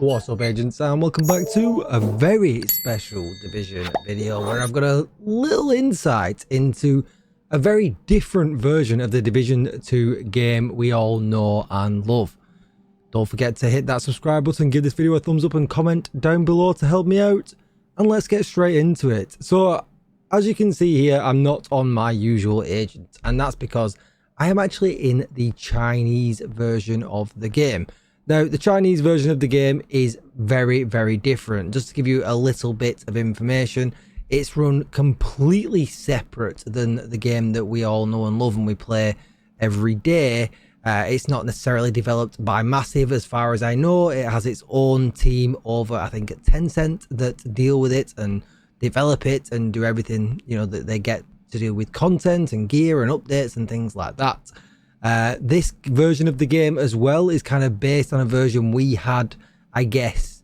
What's up, agents, and welcome back to a very special Division video where I've got a little insight into a very different version of the Division 2 game we all know and love. Don't forget to hit that subscribe button, give this video a thumbs up and comment down below to help me out, and let's get straight into it. So as you can see here, I'm not on my usual agent, and that's because I am actually in the Chinese version of the game. Now, the Chinese version of the game is very, very different. Just to give you a little bit of information, it's run completely separate than the game that we all know and love and we play every day. It's not necessarily developed by Massive, as far as I know. It has its own team over, I think, at Tencent that deal with it and develop it and do everything, you know, that they get to do with content and gear and updates and things like that. This version of the game as well is kind of based on a version we had, I guess,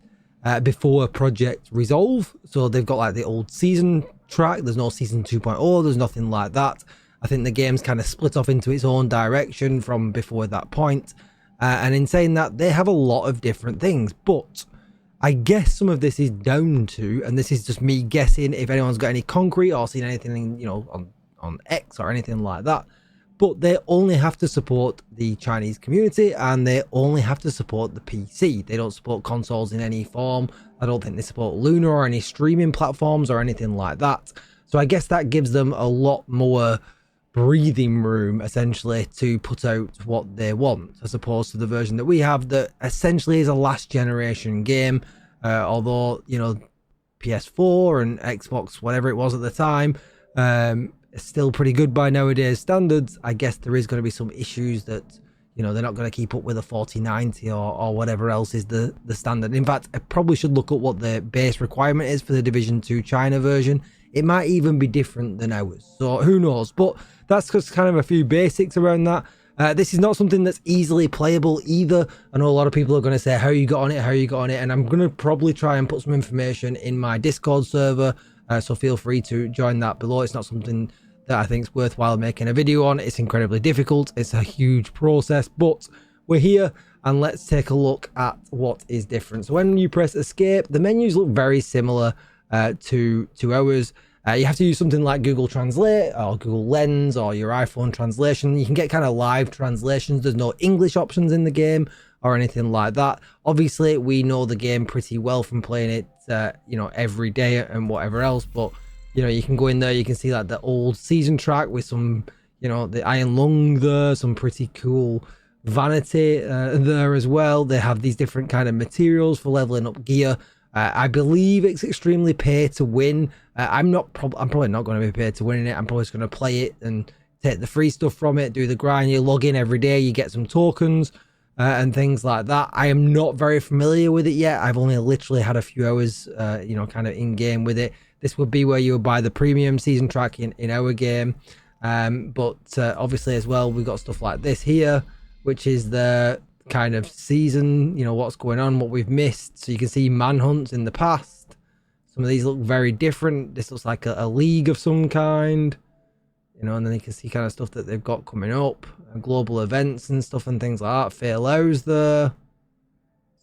before Project Resolve. So they've got like the old season track. There's no season 2.0. There's nothing like that. I think the game's kind of split off into its own direction from before that point. And in saying that, they have a lot of different things. But I guess some of this is down to, and this is just me guessing, if anyone's got any concrete or seen anything, you know, on X or anything like that. But they only have to support the Chinese community and they only have to support the PC. They don't support consoles in any form. I don't think they support Luna or any streaming platforms or anything like that. So I guess that gives them a lot more breathing room, essentially, to put out what they want, as opposed to the version that we have that essentially is a last generation game. Although, you know, PS4 and Xbox, whatever it was at the time, it's still pretty good by nowadays standards. I guess there is going to be some issues that, you know, they're not going to keep up with a 4090 or whatever else is the standard. In fact, I probably should look at what the base requirement is for the Division 2 China version. It might even be different than ours, so who knows. But that's just kind of a few basics around that. This is not something that's easily playable either. I know a lot of people are going to say, how you got on it, and I'm going to probably try and put some information in my Discord server, so feel free to join that below. It's not something that I think is worthwhile making a video on. It's incredibly difficult. It's a huge process, but we're here and let's take a look at what is different. So when you press escape, the menus look very similar to ours. You have to use something like Google Translate or Google Lens or your iPhone translation. You can get kind of live translations. There's no English options in the game or anything like that. Obviously, we know the game pretty well from playing it, you know, every day and whatever else, but you know, you can go in there, you can see like the old season track with some, you know, the Iron Lung there, some pretty cool vanity there as well. They have these different kind of materials for leveling up gear. I believe it's extremely pay to win. I'm probably not going to be paid to win in it. I'm probably just going to play it and take the free stuff from it, do the grind. You log in every day, you get some tokens and things like that. I am not very familiar with it yet. I've only literally had a few hours, you know, kind of in game with it. This would be where you would buy the premium season track in our game. But obviously as well, we've got stuff like this here, which is the kind of season, you know, what's going on, what we've missed. So you can see manhunts in the past. Some of these look very different. This looks like a league of some kind, you know, and then you can see kind of stuff that they've got coming up, global events and stuff and things like that. Fail hours there.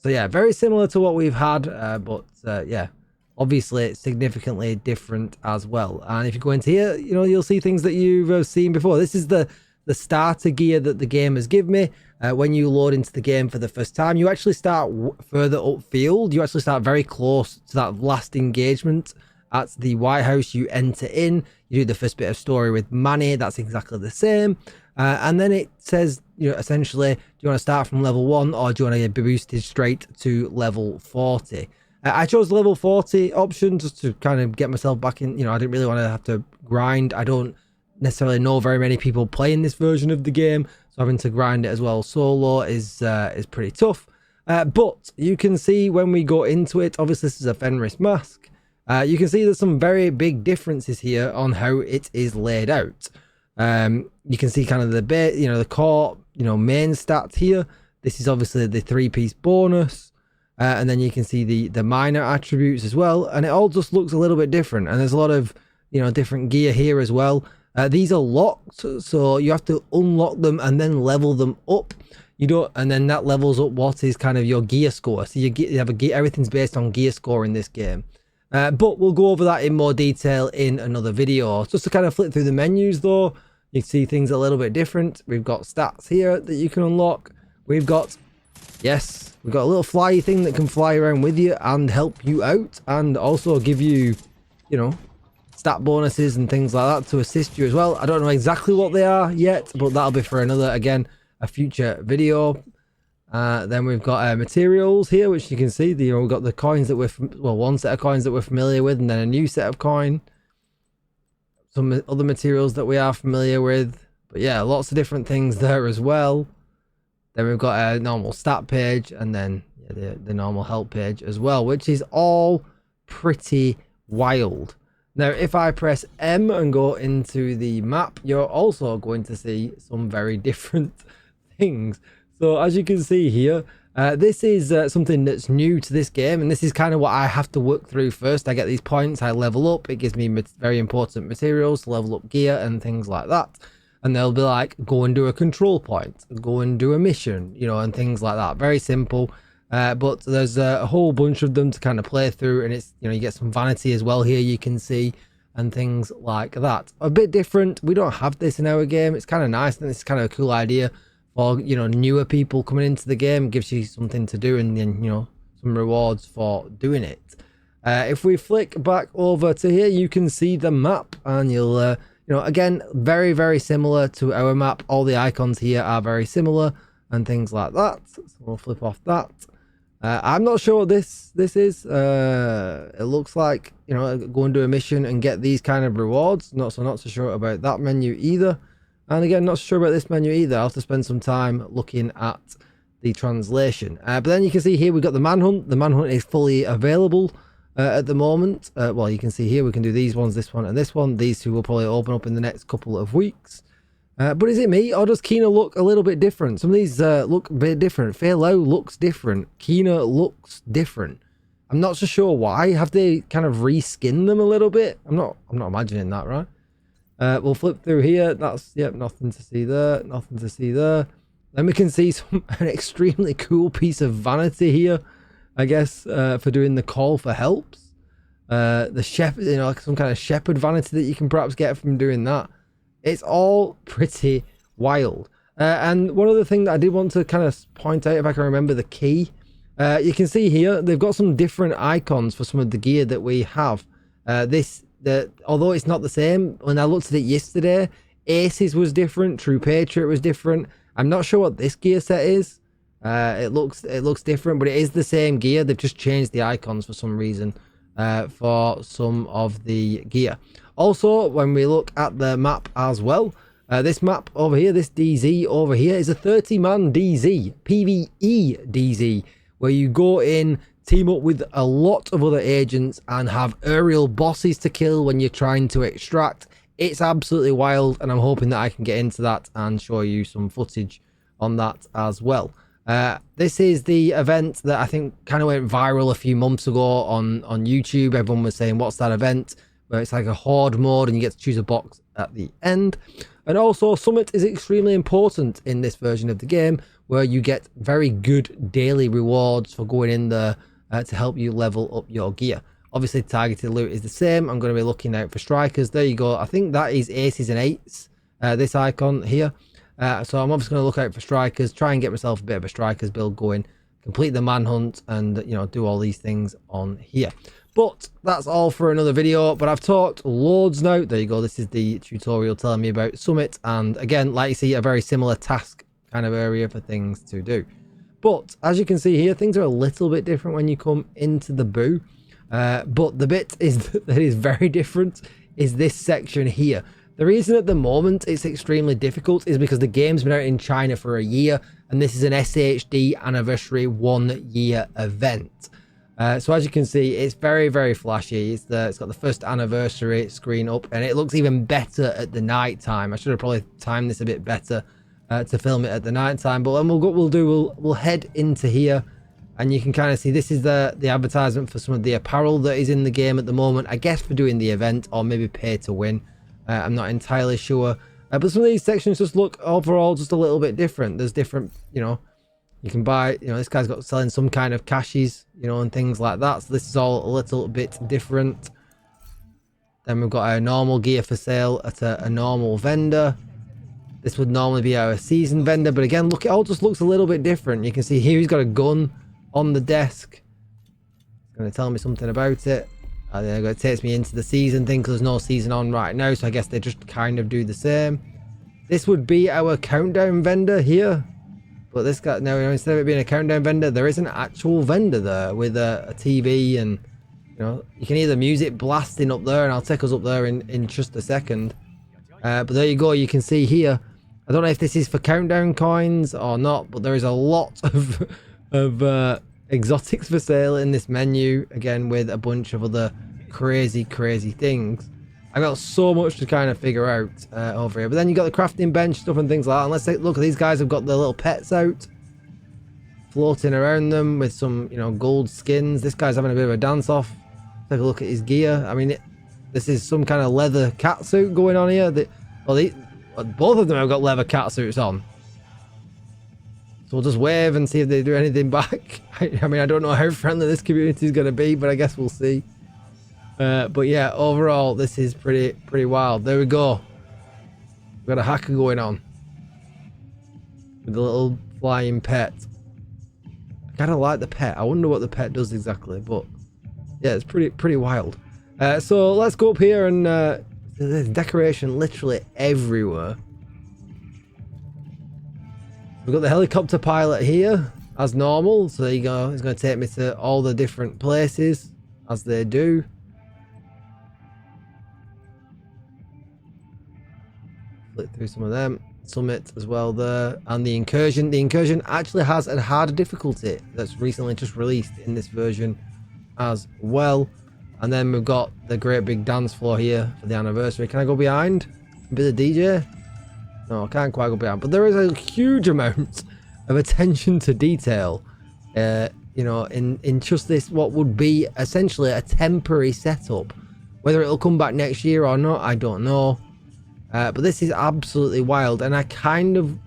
So yeah, very similar to what we've had, but yeah, obviously it's significantly different as well. And if you go into here, you know, you'll see things that you've seen before. This is the starter gear that the game has given me. When you load into the game for the first time, you actually start further upfield. You actually start very close to that last engagement at the White House. You enter in, you do the first bit of story with Manny. That's exactly the same. And then it says, you know, essentially, do you want to start from level 1 or do you want to be boosted straight to level 40? I chose the level 40 option just to kind of get myself back in. You know, I didn't really want to have to grind. I don't necessarily know very many people playing this version of the game, so having to grind it as well solo is pretty tough. But you can see when we go into it, obviously this is a Fenris mask. You can see there's some very big differences here on how it is laid out. You can see kind of the you know, the core, you know, main stats here. This is obviously the 3-piece bonus. And then you can see the minor attributes as well, and it all just looks a little bit different. And there's a lot of, you know, different gear here as well. These are locked, so you have to unlock them and then level them up. You don't, and then that levels up what is kind of your gear score. So you have a gear, everything's based on gear score in this game. But we'll go over that in more detail in another video. Just to kind of flip through the menus though, you can see things a little bit different. We've got stats here that you can unlock. We've got, yes, we've got a little fly thing that can fly around with you and help you out, and also give you, you know, stat bonuses and things like that to assist you as well. I don't know exactly what they are yet, but that'll be for another, again, a future video. Then we've got materials here, which you can see. We've got the coins that we're, well, one set of coins that we're familiar with, and then a new set of coin. Some other materials that we are familiar with. But yeah, lots of different things there as well. Then we've got a normal stat page, and then yeah, the normal help page as well, which is all pretty wild. Now, if I press M and go into the map, you're also going to see some very different things. So as you can see here, this is something that's new to this game, and this is kind of what I have to work through first. I get these points, I level up, it gives me very important materials to level up gear and things like that. And they'll be like, go and do a control point, go and do a mission, you know, and things like that. Very simple, but there's a whole bunch of them to kind of play through, and it's, you know, you get some vanity as well here, you can see, and things like that. A bit different. We don't have this in our game. It's kind of nice, and it's kind of a cool idea for, you know, newer people coming into the game. It gives you something to do, and then, you know, some rewards for doing it. If we flick back over to here, you can see the map, and you'll you know, again, very, very similar to our map. All the icons here are very similar and things like that. So we'll flip off that. I'm not sure what this is. It looks like, you know, go and do a mission and get these kind of rewards. Not so sure about that menu either. And again, not sure about this menu either. I'll have to spend some time looking at the translation. But then you can see here we've got the manhunt. The manhunt is fully available at the moment. Well, you can see here we can do these ones, this one and this one. These two will probably open up in the next couple of weeks. But is it me, or does Kina look a little bit different? Some of these look a bit different. Fei Lao looks different. Kina looks different. I'm not so sure why. Have they kind of reskinned them a little bit? I'm not imagining that, right? We'll flip through here. That's, yep, nothing to see there. Nothing to see there. Then we can see an extremely cool piece of vanity here, I guess, for doing the call for helps. The shepherd, you know, like some kind of shepherd vanity that you can perhaps get from doing that. It's all pretty wild. And one other thing that I did want to kind of point out, if I can remember the key, you can see here they've got some different icons for some of the gear that we have. Although it's not the same, when I looked at it yesterday, Aces was different, True Patriot was different. I'm not sure what this gear set is. It looks different, but it is the same gear. They've just changed the icons for some reason for some of the gear. Also, when we look at the map as well, this map over here, this DZ over here, is a 30-man DZ, PvE DZ, where you go in, team up with a lot of other agents and have aerial bosses to kill when you're trying to extract. It's absolutely wild, and I'm hoping that I can get into that and show you some footage on that as well. This is the event that I think kind of went viral a few months ago on YouTube. Everyone was saying, what's that event? Where it's like a horde mode and you get to choose a box at the end. And also, Summit is extremely important in this version of the game, where you get very good daily rewards for going in there to help you level up your gear. Obviously, targeted loot is the same. I'm going to be looking out for strikers. There you go. I think that is aces and eights, this icon here. So I'm obviously going to look out for strikers, try and get myself a bit of a strikers build going, complete the manhunt, and, you know, do all these things on here. But that's all for another video. But I've talked loads now. There you go. This is the tutorial telling me about Summit. And again, like you see, a very similar task kind of area for things to do. But as you can see here, things are a little bit different when you come into the boo. But the bit that is very different is this section here. The reason at the moment it's extremely difficult is because the game's been out in China for a year, and this is an SHD anniversary 1 year event. So as you can see, it's very, very flashy. It's got the first anniversary screen up, and it looks even better at the night time. I should have probably timed this a bit better to film it at the night time. But then we'll head into here, and you can kind of see this is the advertisement for some of the apparel that is in the game at the moment. I guess for doing the event, or maybe pay to win. I'm not entirely sure. But some of these sections just look overall just a little bit different. There's different, you know, you can buy, you know, this guy's got selling some kind of caches, you know, and things like that. So this is all a little bit different. Then we've got our normal gear for sale at a normal vendor. This would normally be our season vendor, but again, look, it all just looks a little bit different. You can see here he's got a gun on the desk. It's going to tell me something about it. And then it takes me into the season thing because there's no season on right now, so I guess they just kind of do the same. This would be our countdown vendor here. But this guy, now instead of it being a countdown vendor, there is an actual vendor there with a TV, and you know, you can hear the music blasting up there, and I'll take us up there in just a second. But there you go, you can see here. I don't know if this is for countdown coins or not, but there is a lot of exotics for sale in this menu, again with a bunch of other crazy things. I got so much to kind of figure out over here. But then you got the crafting bench stuff and things like that. And let's take a look. These guys have got their little pets out, floating around them with some, you know, gold skins. This guy's having a bit of a dance off. Take a look at his gear. I mean, this is some kind of leather cat suit going on here. Both of them have got leather cat suits on. So we'll just wave and see if they do anything back. I mean, I don't know how friendly this community is going to be, but I guess we'll see. But yeah, overall, this is pretty wild. There we go. We've got a hacker going on with a little flying pet. I kind of like the pet. I wonder what the pet does exactly, but yeah, it's pretty wild. So let's go up here, and there's decoration literally everywhere. We've got the helicopter pilot here as normal, so there you go. It's going to take me to all the different places as they do. Flick through some of them. Summit as well there, and the incursion. The incursion actually has a harder difficulty that's recently just released in this version as well. And then we've got the great big dance floor here for the anniversary. Can I go behind and be the DJ? No, I can't quite go behind, but there is a huge amount of attention to detail, you know, in just this, what would be essentially a temporary setup. Whether it'll come back next year or not, I don't know. But this is absolutely wild, and I don't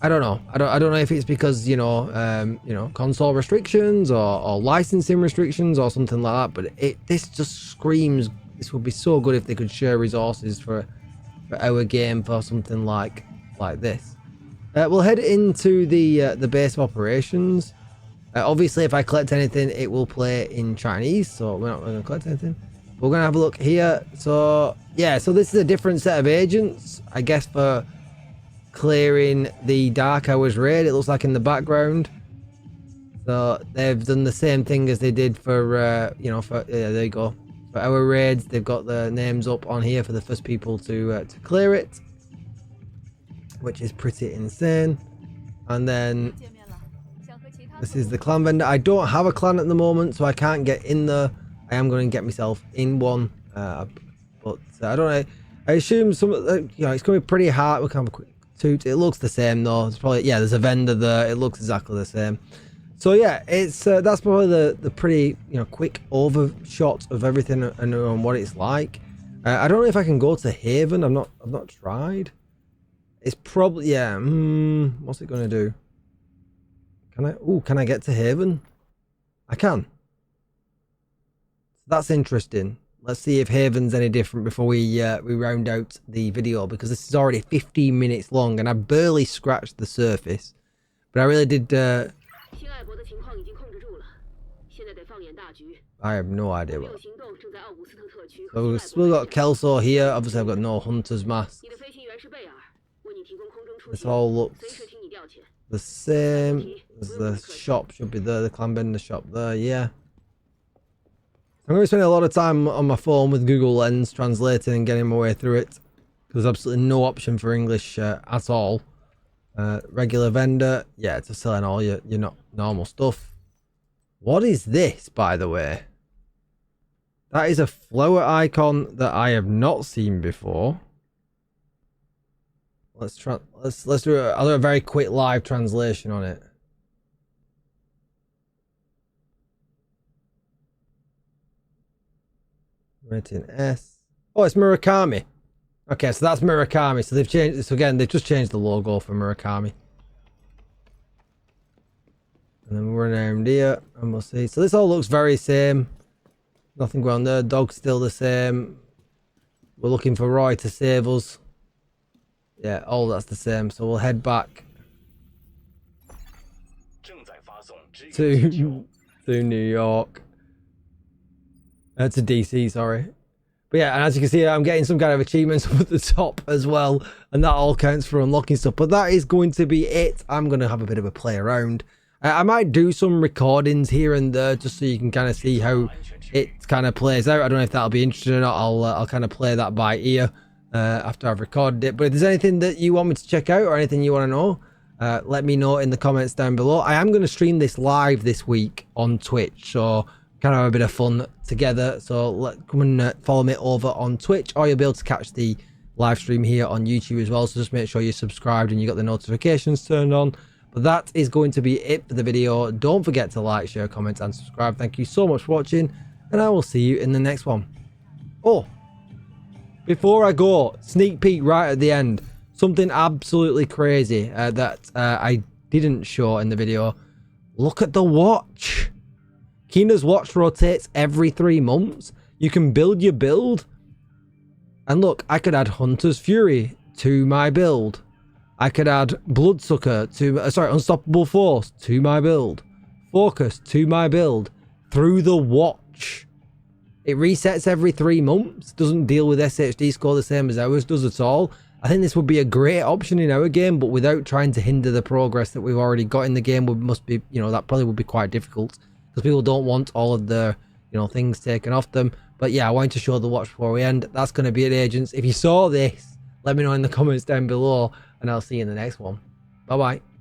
know. I don't know if it's because, you know, console restrictions or licensing restrictions or something like that. But this just screams. This would be so good if they could share resources for our game for something like this. We'll head into the base of operations. Obviously, if I collect anything, it will play in Chinese, so we're not going to collect anything. We're going to have a look here. So yeah, so this is a different set of agents, I guess, for clearing the Dark Hours raid. It looks like in the background. So they've done the same thing as they did for you know, for there you go, for our raids. They've got the names up on here for the first people to clear it, which is pretty insane. And then this is the clan vendor. I don't have a clan at the moment, so I can't get in there. I am going to get myself in one, but I don't know. I assume you know, it's going to be pretty hard. We can have a quick toot. It looks the same though. It's probably, yeah, there's a vendor there. It looks exactly the same. So yeah, it's that's probably the pretty, you know, quick overshot of everything and what it's like. I don't know if I can go to Haven. I've not tried. It's probably, yeah. What's it going to do? Can I get to Haven? I can. That's interesting. Let's see if Haven's any different before we round out the video, because this is already 15 minutes long and I barely scratched the surface. But I really did. I have no idea what. So we've still got Kelso here. Obviously, I've got no hunter's mask. This all looks the same. As the shop should be there. The clan vendor shop there. Yeah. I'm going to spend a lot of time on my phone with Google Lens translating and getting my way through it. There's absolutely no option for English at all. Regular vendor, yeah, it's just selling all your not normal stuff. What is this, by the way? That is a flower icon that I have not seen before. Let's do a very quick live translation on it. Rating S. Oh, it's Murakami. Okay, so that's Murakami. So they've changed this again. They've just changed the logo for Murakami. And then we're named here, and we'll see. So this all looks very same. Nothing going on there. Dog's still the same. We're looking for Roy to save us. Yeah, all that's the same. So we'll head back to New York. To DC, sorry. But yeah, and as you can see, I'm getting some kind of achievements up at the top as well. And that all counts for unlocking stuff. But that is going to be it. I'm going to have a bit of a play around. I might do some recordings here and there just so you can kind of see how it kind of plays out. I don't know if that'll be interesting or not. I'll kind of play that by ear after I've recorded it. But if there's anything that you want me to check out or anything you want to know, let me know in the comments down below. I am going to stream this live this week on Twitch, so kind of have a bit of fun together. So come and follow me over on Twitch, or you'll be able to catch the live stream here on YouTube as well. So just make sure you're subscribed and you got the notifications turned on. But that is going to be it for the video. Don't forget to like, share, comment, and subscribe. Thank you so much for watching, and I will see you in the next one. Oh, before I go, sneak peek right at the end. Something absolutely crazy that I didn't show in the video. Look at the watch. Kina's watch rotates every 3 months. You can build your build. And look, I could add Hunter's Fury to my build. I could add Bloodsucker to, Unstoppable Force to my build. Focus to my build. Through the watch. It resets every 3 months. Doesn't deal with SHD score the same as ours does at all. I think this would be a great option in our game, but without trying to hinder the progress that we've already got in the game, must be, that probably would be quite difficult. Because people don't want all of the, things taken off them. But yeah, I wanted to show the watch before we end. That's going to be it, agents. If you saw this, let me know in the comments down below, and I'll see you in the next one. Bye-bye.